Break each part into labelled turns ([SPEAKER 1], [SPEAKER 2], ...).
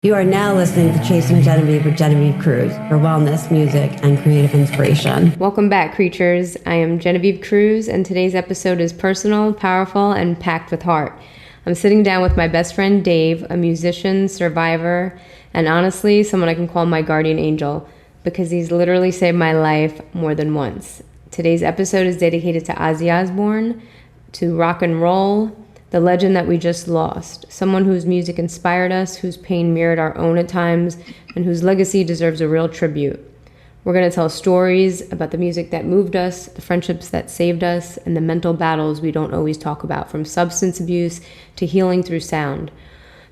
[SPEAKER 1] You are now listening to Chasing with Jenevieve Cruz for wellness, music, and creative inspiration.
[SPEAKER 2] Welcome back, creatures. I am Jenevieve Cruz, and today's episode is personal, powerful, and packed with heart. I'm sitting down with my best friend Dave, a musician, survivor, and honestly, someone I can call my guardian angel, because he's literally saved my life more than once. Today's episode is dedicated to Ozzy Osbourne, to rock and roll, the legend that we just lost, someone whose music inspired us, whose pain mirrored our own at times, and whose legacy deserves a real tribute. We're going to tell stories about the music that moved us, the friendships that saved us, and the mental battles we don't always talk about, from substance abuse to healing through sound.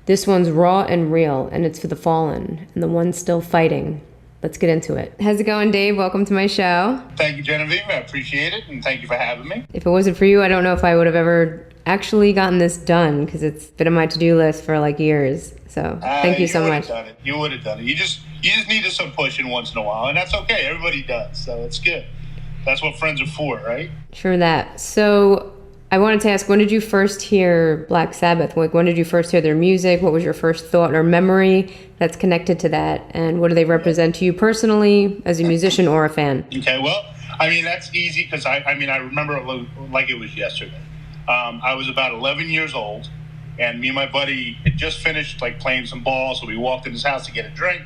[SPEAKER 2] This one's raw and real, and it's for the fallen, and the ones still fighting. Let's get into it. How's it going, Dave? Welcome to my show.
[SPEAKER 3] Thank you, Genevieve. I appreciate it, and thank you for having me.
[SPEAKER 2] If it wasn't for you, I don't know if I would have ever actually gotten this done, because it's been on my to-do list for like years. So thank you so much.
[SPEAKER 3] You would have done it. You just needed some pushing once in a while, and that's okay. Everybody does, so it's good. That's what friends are for, right?
[SPEAKER 2] Sure that. So I wanted to ask, when did you first hear Black Sabbath? Like, when did you first hear their music? What was your first thought or memory that's connected to that? And what do they represent to you personally as a musician or a fan?
[SPEAKER 3] Okay, well, I mean, that's easy because I remember it like it was yesterday. I was about 11 years old, and me and my buddy had just finished like playing some ball, so we walked in his house to get a drink,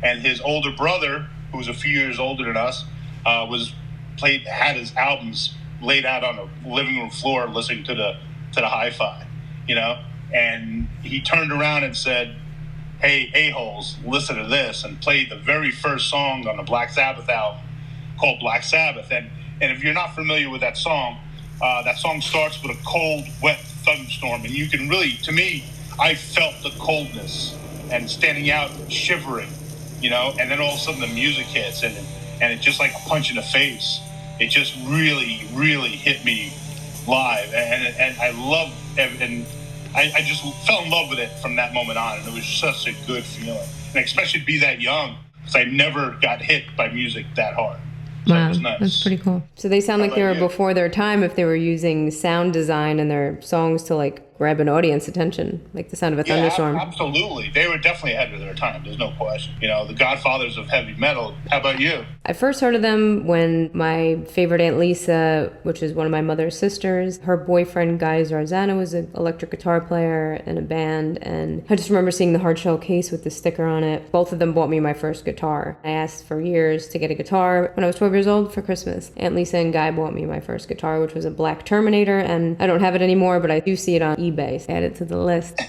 [SPEAKER 3] and his older brother, who was a few years older than us, had his albums laid out on the living room floor, listening to the hi-fi, and he turned around and said, "Hey, a-holes, listen to this," and played the very first song on the Black Sabbath album called Black Sabbath. And if you're not familiar with that song starts with a cold, wet thunderstorm, and you can really, to me, I felt the coldness and standing out, shivering, and then all of a sudden the music hits, and it's just like a punch in the face. It just really, really hit me live, and I loved it, and I just fell in love with it from that moment on, and it was such a good feeling, and especially to be that young, because I never got hit by music that hard. So
[SPEAKER 2] wow,
[SPEAKER 3] it was nice.
[SPEAKER 2] That's pretty cool. So they sound like they were before their time if they were using sound design in their songs to like grab an audience attention, like the sound of a thunderstorm.
[SPEAKER 3] Absolutely. They were definitely ahead of their time. There's no question. The godfathers of heavy metal. How about you?
[SPEAKER 2] I first heard of them when my favorite Aunt Lisa, which is one of my mother's sisters, her boyfriend Guy Zarzano was an electric guitar player in a band, and I just remember seeing the hard shell case with the sticker on it. Both of them bought me my first guitar. I asked for years to get a guitar when I was 12 years old for Christmas. Aunt Lisa and Guy bought me my first guitar, which was a black Terminator, and I don't have it anymore, but I do see it on eBay. Add it to the list.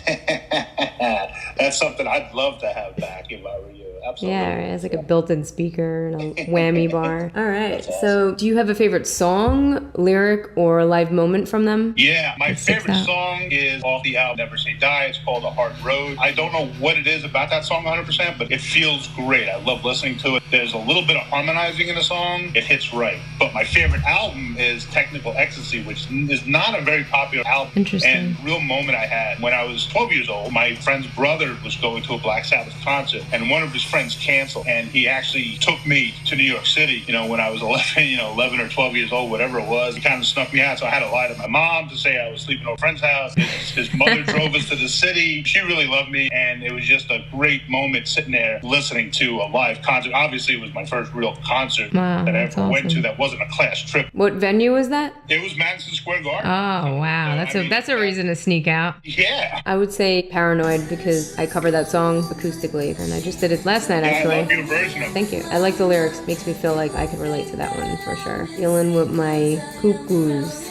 [SPEAKER 3] That's something I'd love to have back if I were you. Absolutely.
[SPEAKER 2] Yeah, it has like a built-in speaker and a whammy bar. All right.
[SPEAKER 3] Awesome.
[SPEAKER 2] So do you have a favorite song, lyric, or live moment from them?
[SPEAKER 3] Yeah, my favorite song is off the album Never Say Die. It's called A Hard Road. I don't know what it is about that song 100%, but it feels great. I love listening to it. There's a little bit of harmonizing in the song. It hits right. But my favorite album is Technical Ecstasy, which is not a very popular album.
[SPEAKER 2] Interesting.
[SPEAKER 3] And real moment I had when I was 12 years old, my friend's brother was going to a Black Sabbath concert, and one of his friends canceled, and he actually took me to New York City, when I was 11 or 12 years old, whatever it was. He kind of snuck me out, so I had to lie to my mom to say I was sleeping at a friend's house. His mother drove us to the city. She really loved me, and it was just a great moment sitting there listening to a live concert. Obviously, it was my first real concert that I ever went to that wasn't a class trip.
[SPEAKER 2] What venue was that?
[SPEAKER 3] It was Madison Square Garden.
[SPEAKER 2] Oh, wow. That's a reason to sneak out.
[SPEAKER 3] Yeah.
[SPEAKER 2] I would say Paranoid, because I covered that song acoustically, and I just did it last night, actually.
[SPEAKER 3] I love your version of it.
[SPEAKER 2] Thank you. I like the lyrics. Makes me feel like I could relate to that one for sure. Dealing with my cuckoos.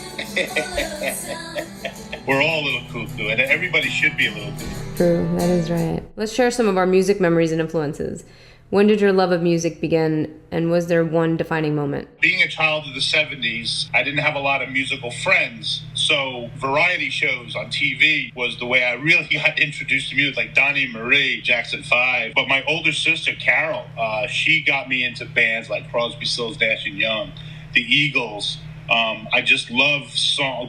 [SPEAKER 3] We're all a little cuckoo, and everybody should be a little cuckoo.
[SPEAKER 2] True, that is right. Let's share some of our music memories and influences. When did your love of music begin, and was there one defining moment?
[SPEAKER 3] Being a child of the 70s, I didn't have a lot of musical friends, so variety shows on TV was the way I really got introduced to music, like Donnie Marie, Jackson 5. But my older sister, Carol, she got me into bands like Crosby, Stills, Nash & Young, the Eagles. I just love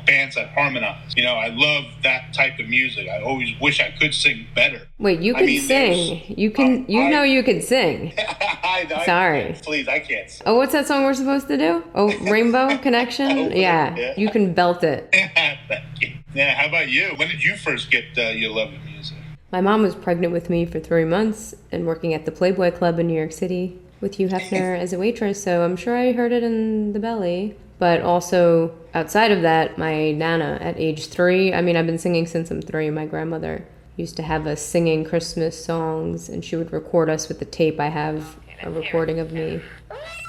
[SPEAKER 3] bands that harmonize. I love that type of music. I always wish I could sing better.
[SPEAKER 2] Wait, you can sing. You can sing. Sorry.
[SPEAKER 3] Please, I can't sing.
[SPEAKER 2] Oh, what's that song we're supposed to do? Oh, Rainbow Connection? Yeah, you can belt it.
[SPEAKER 3] Thank you. Yeah, how about you? When did you first get your love of music?
[SPEAKER 2] My mom was pregnant with me for 3 months and working at the Playboy Club in New York City with Hugh Hefner as a waitress, so I'm sure I heard it in the belly. But also, outside of that, my Nana at age 3, I mean, I've been singing since I'm 3. My grandmother used to have us singing Christmas songs, and she would record us with the tape. I have a recording of me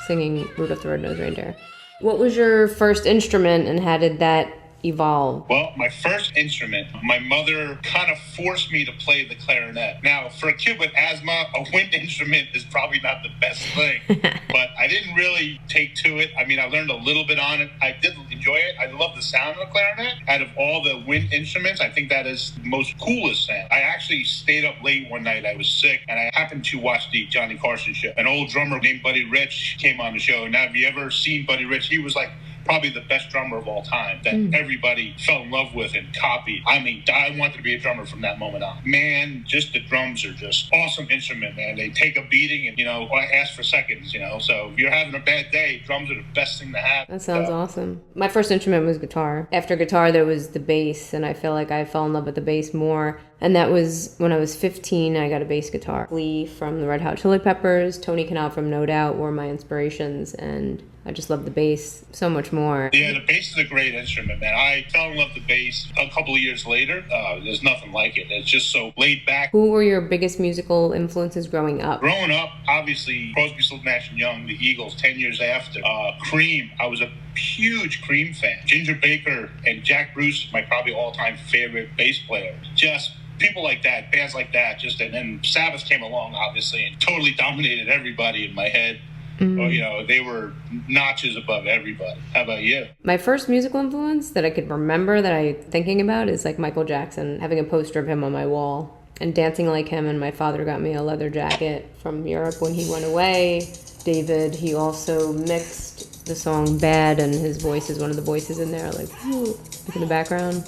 [SPEAKER 2] singing Rudolph the Red-Nosed Reindeer. What was your first instrument, and how did that evolve?
[SPEAKER 3] Well, my first instrument, my mother kind of forced me to play the clarinet. Now, for a kid with asthma, a wind instrument is probably not the best thing, but I didn't really take to it. I mean, I learned a little bit on it. I did enjoy it. I love the sound of the clarinet. Out of all the wind instruments, I think that is the most coolest sound. I actually stayed up late one night. I was sick, and I happened to watch the Johnny Carson show. An old drummer named Buddy Rich came on the show. Now, have you ever seen Buddy Rich? He was like probably the best drummer of all time that everybody fell in love with and copied. I mean, I wanted to be a drummer from that moment on. Man, just the drums are just awesome instrument, man. They take a beating and, I ask for seconds, So if you're having a bad day, drums are the best thing to have.
[SPEAKER 2] That sounds awesome. My first instrument was guitar. After guitar, there was the bass, and I feel like I fell in love with the bass more. And that was when I was 15, I got a bass guitar. Lee from the Red Hot Chili Peppers, Tony Kanal from No Doubt were my inspirations, and I just love the bass so much more.
[SPEAKER 3] Yeah, the bass is a great instrument, man. I fell in love with the bass a couple of years later. There's nothing like it. It's just so laid back.
[SPEAKER 2] Who were your biggest musical influences growing up?
[SPEAKER 3] Growing up, obviously, Crosby, Stills, Nash & Young, the Eagles, 10 years after. Cream, I was a huge Cream fan. Ginger Baker and Jack Bruce, my probably all-time favorite bass player. Just people like that, bands like that, and then Sabbath came along, obviously, and totally dominated everybody in my head. Well, they were notches above everybody. How about you?
[SPEAKER 2] My first musical influence that I could remember that I'm thinking about is like Michael Jackson, having a poster of him on my wall and dancing like him. And my father got me a leather jacket from Europe when he went away. David, he also mixed the song Bad, and his voice is one of the voices in there, like in the background.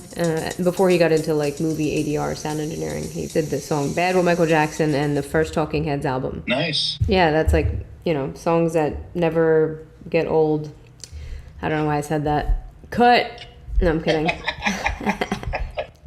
[SPEAKER 2] Before he got into like movie ADR, sound engineering, he did the song Bad with Michael Jackson and the first Talking Heads album.
[SPEAKER 3] Nice.
[SPEAKER 2] Yeah, that's like, songs that never get old. I don't know why I said that. Cut! No, I'm kidding.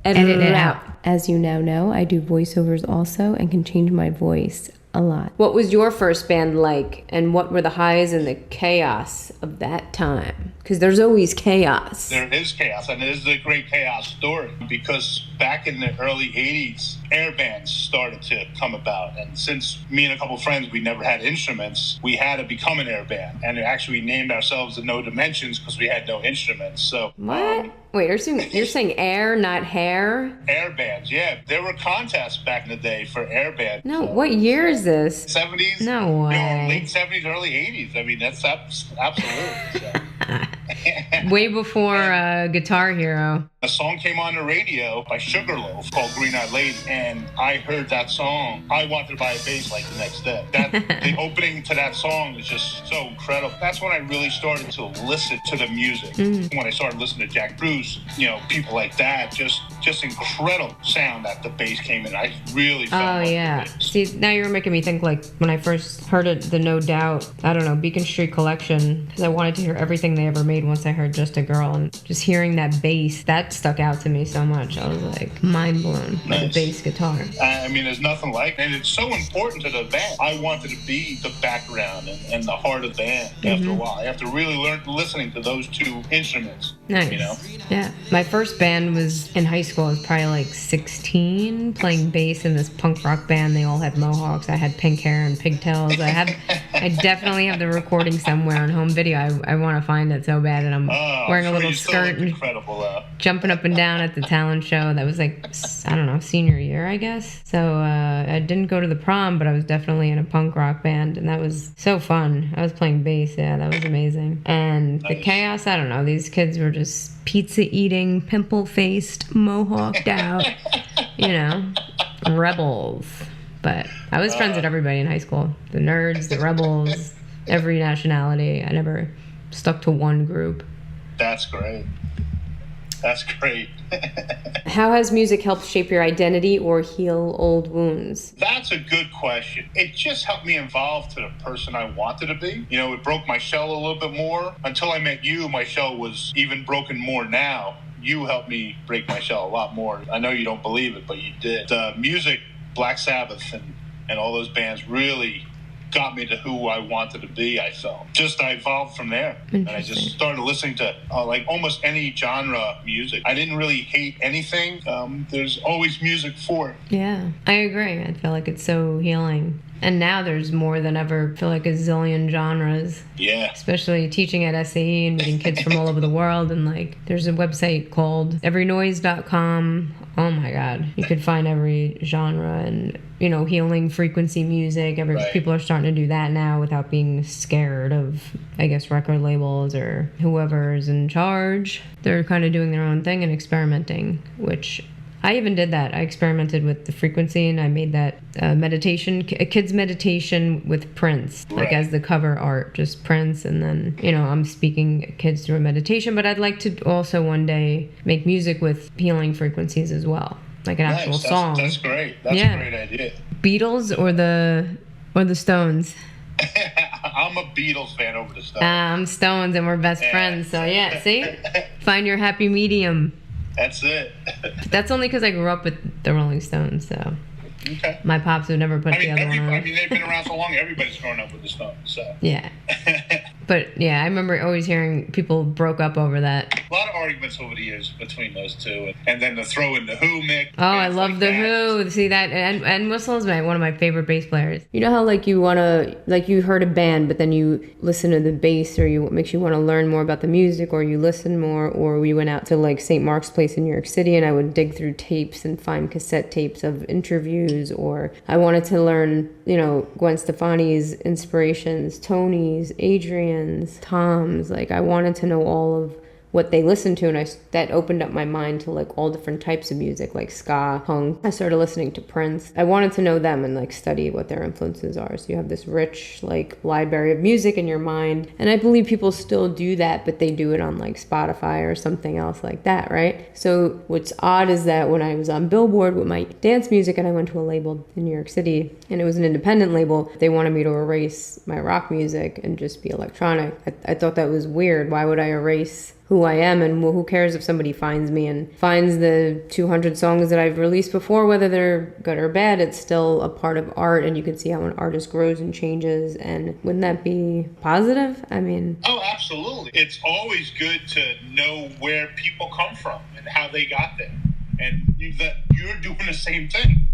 [SPEAKER 2] Edit it out. As you now know, I do voiceovers also and can change my voice a lot. What was your first band like, and what were the highs and the chaos of that time? Because there's always chaos.
[SPEAKER 3] There is chaos, and it is a great chaos story, because back in the early 80s, air bands started to come about. And since me and a couple friends, we never had instruments, we had to become an air band. And actually we named ourselves the No Dimensions because we had no instruments. So
[SPEAKER 2] what? Wait, you're saying air, not hair?
[SPEAKER 3] Air bands, yeah. There were contests back in the day for air bands.
[SPEAKER 2] No, what year is this?
[SPEAKER 3] 70s?
[SPEAKER 2] No way.
[SPEAKER 3] Late 70s, early 80s. I mean, that's absolutely. So.
[SPEAKER 2] Way before Guitar Hero.
[SPEAKER 3] A song came on the radio by Sugarloaf called Green Eyed Lady, and I heard that song. I wanted to buy a bass like the next day. The opening to that song is just so incredible. That's when I really started to listen to the music. When I started listening to Jack Bruce, people like that, just incredible sound that the bass came in. I really felt
[SPEAKER 2] the bass. See, now you're making me think like when I first heard it, the No Doubt, I don't know, Beacon Street Collection, because I wanted to hear everything they ever made once I heard Just a Girl, and just hearing that bass, that stuck out to me so much. I was like mind blown by the bass guitar.
[SPEAKER 3] I mean, there's nothing like it. And it's so important to the band. I wanted to be the background and the heart of the band after a while. I have to really learn listening to those two instruments.
[SPEAKER 2] Nice. Yeah. My first band was in high school. I was probably like 16, playing bass in this punk rock band. They all had mohawks. I had pink hair and pigtails. I definitely have the recording somewhere on home video. I want to find it so bad. And I'm wearing a little skirt and jumping up and down at the talent show. That was like, I don't know, senior year, I guess. So I didn't go to the prom, but I was definitely in a punk rock band, and that was so fun. I was playing bass. Yeah, that was amazing. And the chaos, I don't know. These kids were just pizza-eating, pimple-faced, mohawked out, rebels. But I was friends with everybody in high school. The nerds, the rebels, every nationality. I never stuck to one group.
[SPEAKER 3] That's great. That's great.
[SPEAKER 2] How has music helped shape your identity or heal old wounds?
[SPEAKER 3] That's a good question. It just helped me evolve to the person I wanted to be. It broke my shell a little bit more. Until I met you, my shell was even broken more now. you helped me break my shell a lot more. I know you don't believe it, but you did. The music, Black Sabbath and all those bands really got me to who I wanted to be, I felt. I evolved from there. And I just started listening to like almost any genre music. I didn't really hate anything. There's always music for it.
[SPEAKER 2] Yeah, I agree. I feel like it's so healing. And now there's more than ever. I feel like a zillion genres.
[SPEAKER 3] Yeah.
[SPEAKER 2] Especially teaching at SAE and meeting kids from all over the world. And like, there's a website called everynoise.com. Oh my God. You could find every genre and, you know, healing frequency music.
[SPEAKER 3] Right.
[SPEAKER 2] People are starting to do that now without being scared of, I guess, record labels or whoever's in charge. They're kind of doing their own thing and experimenting, which I even did that. I experimented with the frequency and I made that meditation, a kid's meditation with Prince, like as the cover art, just Prince. And then, you know, I'm speaking kids through a meditation, but I'd like to also one day make music with healing frequencies as well, like an actual song.
[SPEAKER 3] That's great. That's a great idea.
[SPEAKER 2] Beatles or the Stones?
[SPEAKER 3] I'm a Beatles fan over the Stones.
[SPEAKER 2] I'm Stones and we're best friends. So yeah, see? Find your happy medium.
[SPEAKER 3] That's it.
[SPEAKER 2] That's only because I grew up with the Rolling Stones, so
[SPEAKER 3] okay.
[SPEAKER 2] My pops would never put the other one on.
[SPEAKER 3] I mean, they've been around so long, everybody's grown up with the Stones, so.
[SPEAKER 2] Yeah. But, yeah, I remember always hearing people broke up over that.
[SPEAKER 3] A lot of arguments over the years between those two. And then the throw in the Who mix.
[SPEAKER 2] Oh, I love the Who. See that? And Whistle's one of my favorite bass players. You know how, like, you want to, like, you heard a band, but then you listen to the bass, or it makes you want to learn more about the music, or you listen more, or we went out to, like, St. Mark's Place in New York City, and I would dig through tapes and find cassette tapes of interviews, or I wanted to learn, you know, Gwen Stefani's inspirations, Tony's, Adrian's, Tom's. Like, I wanted to know all of what they listened to, and that opened up my mind to like all different types of music, like ska, punk. I started listening to Prince. I wanted to know them and like study what their influences are. So you have this rich like library of music in your mind, and I believe people still do that, but they do it on like Spotify or something else like that, right? So what's odd is that when I was on Billboard with my dance music and I went to a label in New York City, and it was an independent label, they wanted me to erase my rock music and just be electronic. I thought that was weird. Why would I erase who I am, and who cares if somebody finds me and finds the 200 songs that I've released before, whether they're good or bad, it's still a part of art, and you can see how an artist grows and changes, and wouldn't that be positive? I mean...
[SPEAKER 3] Oh, absolutely. It's always good to know where people come from and how they got there, and you're doing the same thing,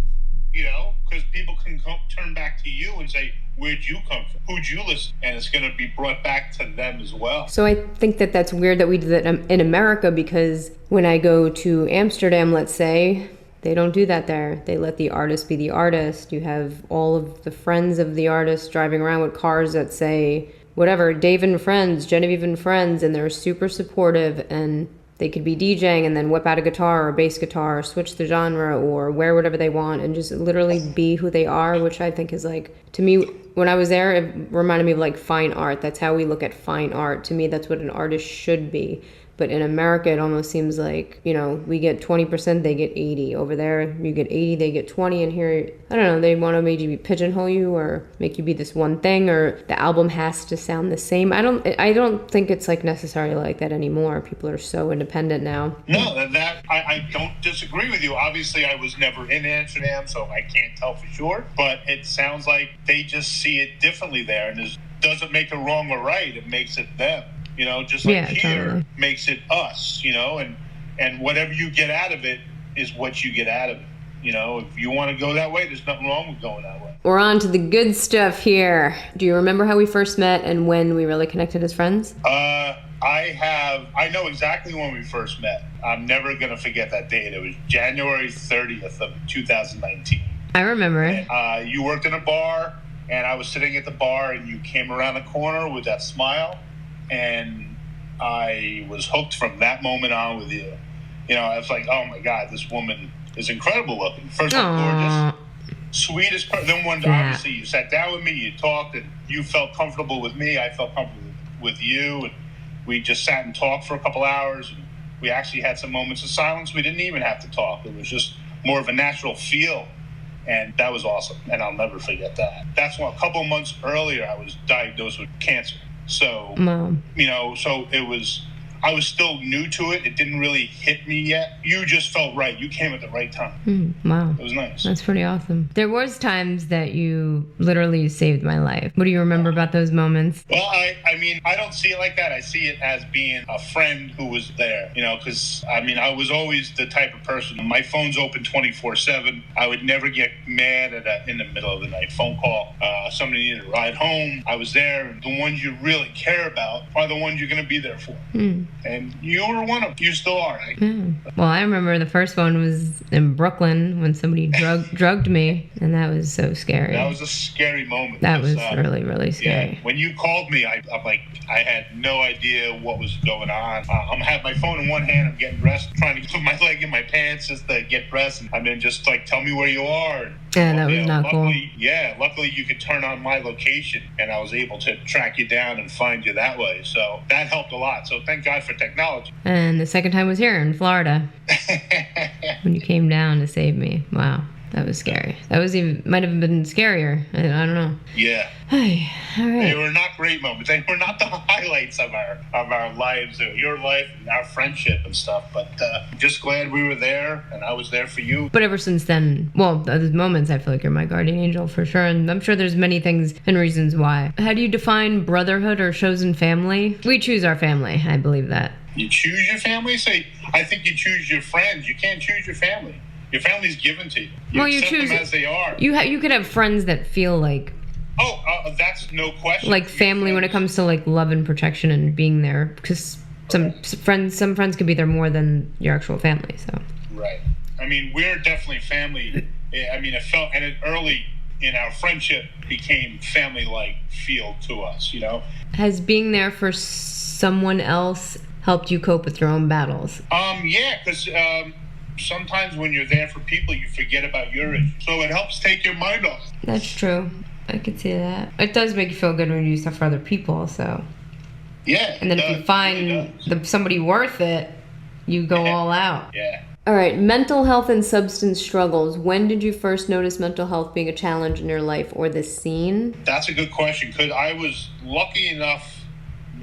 [SPEAKER 3] you know, because people can turn back to you and say, where'd you come from? Who'd you listen? And it's going to be brought back to them as well.
[SPEAKER 2] So I think that that's weird that we do that in America, because when I go to Amsterdam, let's say, they don't do that there. They let the artist be the artist. You have all of the friends of the artist driving around with cars that say, whatever, Dave and Friends, Jenevieve and Friends, and they're super supportive, and they could be DJing and then whip out a guitar or a bass guitar, or switch the genre, or wear whatever they want and just literally be who they are, which I think is like, to me, when I was there, it reminded me of like fine art. That's how we look at fine art. To me, that's what an artist should be. But in America, it almost seems like, you know, we get 20%, they get 80. Over there, you get 80, they get 20. And here, I don't know, they want to maybe pigeonhole you or make you be this one thing, or the album has to sound the same. I don't think it's like necessarily like that anymore. People are so independent now.
[SPEAKER 3] No, I don't disagree with you. Obviously, I was never in Amsterdam, so I can't tell for sure. But it sounds like they just see it differently there, and it doesn't make it wrong or right. It makes it them. You know, just like here totally. Makes it us, you know, and whatever you get out of it is what you get out of it. You know, if you want to go that way, there's nothing wrong with going that way.
[SPEAKER 2] We're on to the good stuff here. Do you remember how we first met and when we really connected as friends?
[SPEAKER 3] I know exactly when we first met. I'm never going to forget that date. It was January 30th of 2019.
[SPEAKER 2] I remember.
[SPEAKER 3] And, you worked in a bar, and I was sitting at the bar, and you came around the corner with that smile. And I was hooked from that moment on with you. You know, I was like, oh my God, this woman is incredible looking. First of all, gorgeous, sweetest person. Then obviously you sat down with me, you talked, and you felt comfortable with me. I felt comfortable with you. And we just sat and talked for a couple hours. And we actually had some moments of silence. We didn't even have to talk. It was just more of a natural feel. And that was awesome. And I'll never forget that. That's when a couple months earlier, I was diagnosed with cancer. So, you know, so it was, I was still new to it. It didn't really hit me yet. You just felt right. You came at the right time.
[SPEAKER 2] Wow.
[SPEAKER 3] It was nice.
[SPEAKER 2] That's pretty awesome. There was times that you literally saved my life. What do you remember about those moments?
[SPEAKER 3] Well, I mean, I don't see it like that. I see it as being a friend who was there, because, I mean, I was always the type of person. My phone's open 24/7. I would never get mad at in the middle of the night phone call. Somebody needed a ride home. I was there. And the ones you really care about are the ones you're going to be there for. And you were one of them. You still are. Right?
[SPEAKER 2] Well, I remember the first one was in Brooklyn when somebody drugged me, and that was so scary.
[SPEAKER 3] That was a scary moment.
[SPEAKER 2] That was really, really scary.
[SPEAKER 3] Yeah. When you called me, I'm like, I had no idea what was going on. I'm having my phone in one hand. I'm getting dressed, trying to put my leg in my pants just to get dressed. And then just like, tell me where you are.
[SPEAKER 2] Yeah, that was not cool.
[SPEAKER 3] Yeah, luckily you could turn on my location, and I was able to track you down and find you that way. So that helped a lot. So thank God for technology.
[SPEAKER 2] And the second time was here in Florida when you came down to save me. Wow. That was scary. That was might have been scarier. I don't know.
[SPEAKER 3] Yeah.
[SPEAKER 2] Hey, all right.
[SPEAKER 3] They were not great moments. They were not the highlights of our lives, your life, and our friendship and stuff. But I'm just glad we were there, and I was there for you.
[SPEAKER 2] But ever since then, well, those moments, I feel like you're my guardian angel for sure. And I'm sure there's many things and reasons why. How do you define brotherhood or chosen family? We choose our family. I believe that.
[SPEAKER 3] You choose your family? I think you choose your friends. You can't choose your family. Your family's given to you. You accept them as they are.
[SPEAKER 2] You could have friends that feel like...
[SPEAKER 3] that's no question.
[SPEAKER 2] Like family when it comes to like love and protection and being there. Because some friends could be there more than your actual family, so...
[SPEAKER 3] Right. I mean, we're definitely family. I mean, it felt... And it early in our friendship became family-like feel to us,
[SPEAKER 2] Has being there for someone else helped you cope with your own battles?
[SPEAKER 3] Yeah, because... sometimes when you're there for people, you forget about your issues. So it helps take your mind off.
[SPEAKER 2] That's true. I could see that. It does make you feel good when you do stuff for other people, so...
[SPEAKER 3] Yeah.
[SPEAKER 2] And then if you find somebody worth it, you go all out.
[SPEAKER 3] Yeah.
[SPEAKER 2] All right, mental health and substance struggles. When did you first notice mental health being a challenge in your life or this scene?
[SPEAKER 3] That's a good question, because I was lucky enough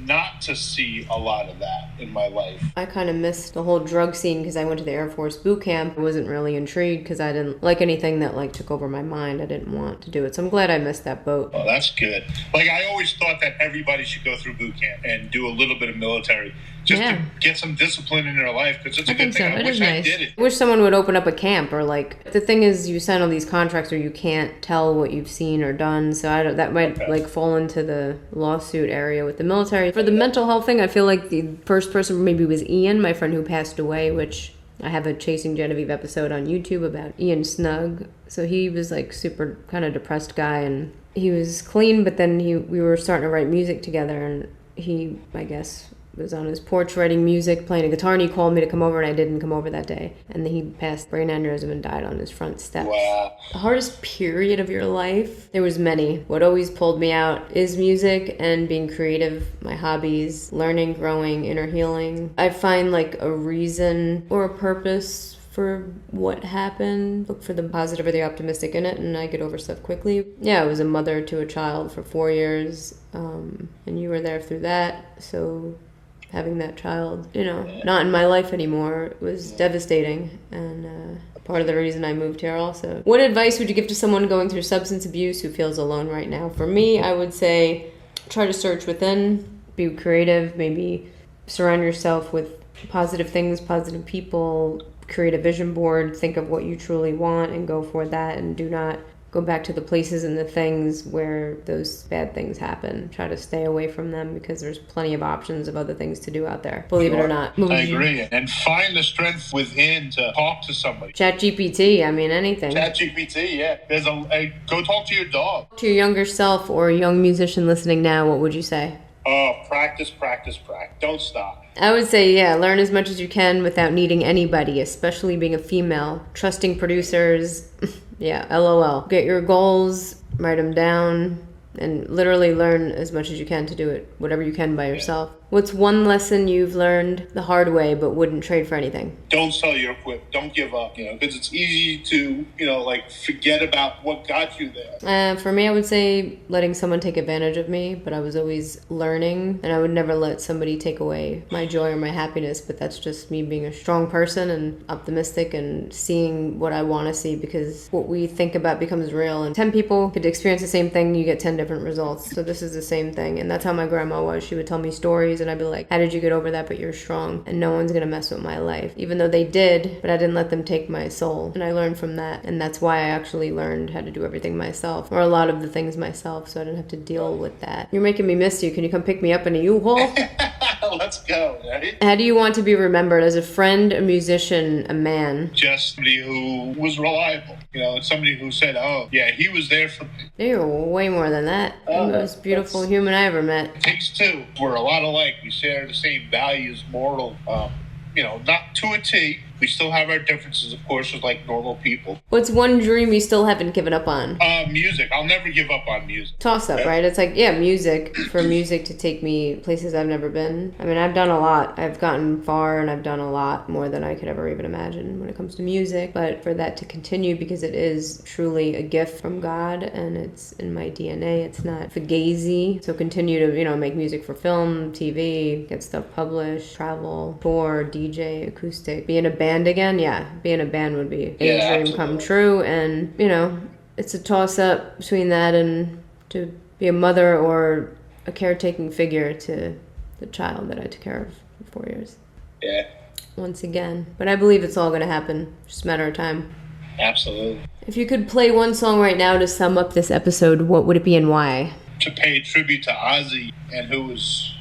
[SPEAKER 3] not to see a lot of that in my life.
[SPEAKER 2] I kind of missed the whole drug scene because I went to the Air Force boot camp. I wasn't really intrigued because I didn't like anything that took over my mind. I didn't want to do it. So I'm glad I missed that boat.
[SPEAKER 3] Oh, that's good. I always thought that everybody should go through boot camp and do a little bit of military just to get some discipline in their life, because it's a good thing. I wish I did it.
[SPEAKER 2] I wish someone would open up a camp, or the thing is you sign all these contracts where you can't tell what you've seen or done, so that might fall into the lawsuit area with the military. For the mental health thing, I feel like the first person maybe was Ian, my friend who passed away, which I have a Chasing Genevieve episode on YouTube about Ian Snug. So he was super kind of depressed guy, and he was clean, but then we were starting to write music together, and he, I guess, was on his porch writing music, playing a guitar, and he called me to come over, and I didn't come over that day. And then he passed brain aneurysm and died on his front steps.
[SPEAKER 3] Wow.
[SPEAKER 2] The hardest period of your life? There was many. What always pulled me out is music and being creative, my hobbies, learning, growing, inner healing. I find a reason or a purpose for what happened, look for the positive or the optimistic in it, and I get over stuff quickly. Yeah, I was a mother to a child for 4 years, and you were there through that, so having that child, not in my life anymore, was devastating, and part of the reason I moved here also. What advice would you give to someone going through substance abuse who feels alone right now? For me, I would say try to search within, be creative, maybe surround yourself with positive things, positive people, create a vision board, think of what you truly want and go for that, and do not go back to the places and the things where those bad things happen. Try to stay away from them because there's plenty of options of other things to do out there. Believe it or not.
[SPEAKER 3] I agree. And find the strength within to talk to somebody.
[SPEAKER 2] ChatGPT, anything.
[SPEAKER 3] ChatGPT, yeah. There's go talk to your dog.
[SPEAKER 2] To your younger self or a young musician listening now, what would you say?
[SPEAKER 3] Practice. Don't stop.
[SPEAKER 2] I would say, learn as much as you can without needing anybody, especially being a female. Trusting producers. Yeah, LOL. Get your goals, write them down, and literally learn as much as you can to do it, whatever you can by yourself. What's one lesson you've learned the hard way but wouldn't trade for anything?
[SPEAKER 3] Don't sell your equipment. Don't give up, because it's easy to, forget about what got you there.
[SPEAKER 2] For me, I would say letting someone take advantage of me, but I was always learning, and I would never let somebody take away my joy or my happiness, but that's just me being a strong person and optimistic and seeing what I want to see, because what we think about becomes real, and 10 people could experience the same thing, you get 10 different results. So this is the same thing, and that's how my grandma was. She would tell me stories, and I'd be like, how did you get over that? But you're strong, and no one's gonna mess with my life. Even though they did, but I didn't let them take my soul, and I learned from that, and that's why I actually learned how to do everything myself, or a lot of the things myself, so I didn't have to deal with that. You're making me miss you. Can you come pick me up in a U-Haul?
[SPEAKER 3] Let's go, right?
[SPEAKER 2] How do you want to be remembered? As a friend, a musician, a man?
[SPEAKER 3] Just somebody who was reliable. Somebody who said, oh, yeah, he was there for me.
[SPEAKER 2] You're way more than that. You're the most beautiful human I ever met.
[SPEAKER 3] It takes two. We're a lot alike. We share the same values, moral, not to a T. We still have our differences, of course, just like normal people.
[SPEAKER 2] What's one dream you still haven't given up on?
[SPEAKER 3] Music. I'll never give up on music.
[SPEAKER 2] Toss up, right? It's like, yeah, music. For music to take me places I've never been. I mean, I've done a lot. I've gotten far, and I've done a lot more than I could ever even imagine when it comes to music. But for that to continue, because it is truly a gift from God, and it's in my DNA. It's not fugazi. So continue to, make music for film, TV, get stuff published, travel, tour, DJ, acoustic, be in a band again. Yeah, being a band would be a dream
[SPEAKER 3] absolutely.
[SPEAKER 2] Come true. And it's a toss up between that and to be a mother or a caretaking figure to the child that I took care of for 4 years.
[SPEAKER 3] Yeah.
[SPEAKER 2] Once again, but I believe it's all going to happen, just a matter of time.
[SPEAKER 3] Absolutely.
[SPEAKER 2] If you could play one song right now to sum up this episode, what would it be and why?
[SPEAKER 3] To pay tribute to Ozzy, and who was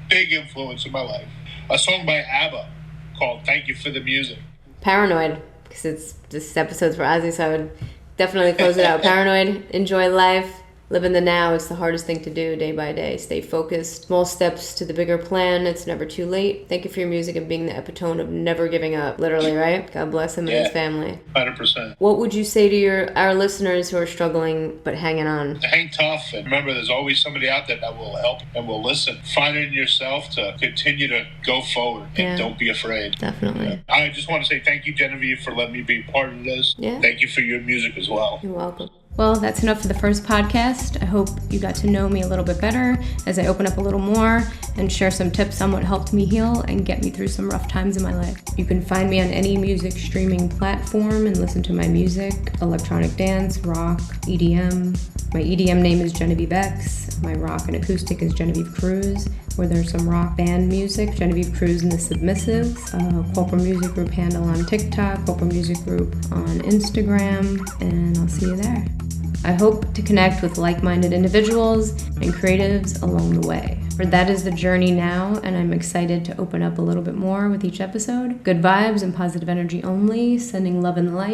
[SPEAKER 3] a big influence in my life. A song by ABBA called Thank You for the Music.
[SPEAKER 2] Paranoid, because this episode's for Ozzy, so I would definitely close it out. Paranoid, enjoy life, live in the now. It's the hardest thing to do day by day. Stay focused. Small steps to the bigger plan. It's never too late. Thank you for your music and being the epitome of never giving up. Literally, right? God bless him and his family.
[SPEAKER 3] 100%.
[SPEAKER 2] What would you say to our listeners who are struggling but hanging on?
[SPEAKER 3] Hang tough, and remember there's always somebody out there that will help and will listen. Find it in yourself to continue to go forward, and don't be afraid.
[SPEAKER 2] Definitely.
[SPEAKER 3] I just want to say thank you, Jenevieve, for letting me be part of this.
[SPEAKER 2] Yeah.
[SPEAKER 3] Thank you for your music as well.
[SPEAKER 2] You're welcome. Well, that's enough for the first podcast. I hope you got to know me a little bit better as I open up a little more and share some tips on what helped me heal and get me through some rough times in my life. You can find me on any music streaming platform and listen to my music, electronic dance, rock, EDM. My EDM name is Jenevieve X. My rock and acoustic is Jenevieve Cruz, where there's some rock band music, Jenevieve Cruz and the Submissives, Corporal Music Group handle on TikTok, Corporal Music Group on Instagram, and I'll see you there. I hope to connect with like-minded individuals and creatives along the way. For that is the journey now, and I'm excited to open up a little bit more with each episode. Good vibes and positive energy only, sending love and light.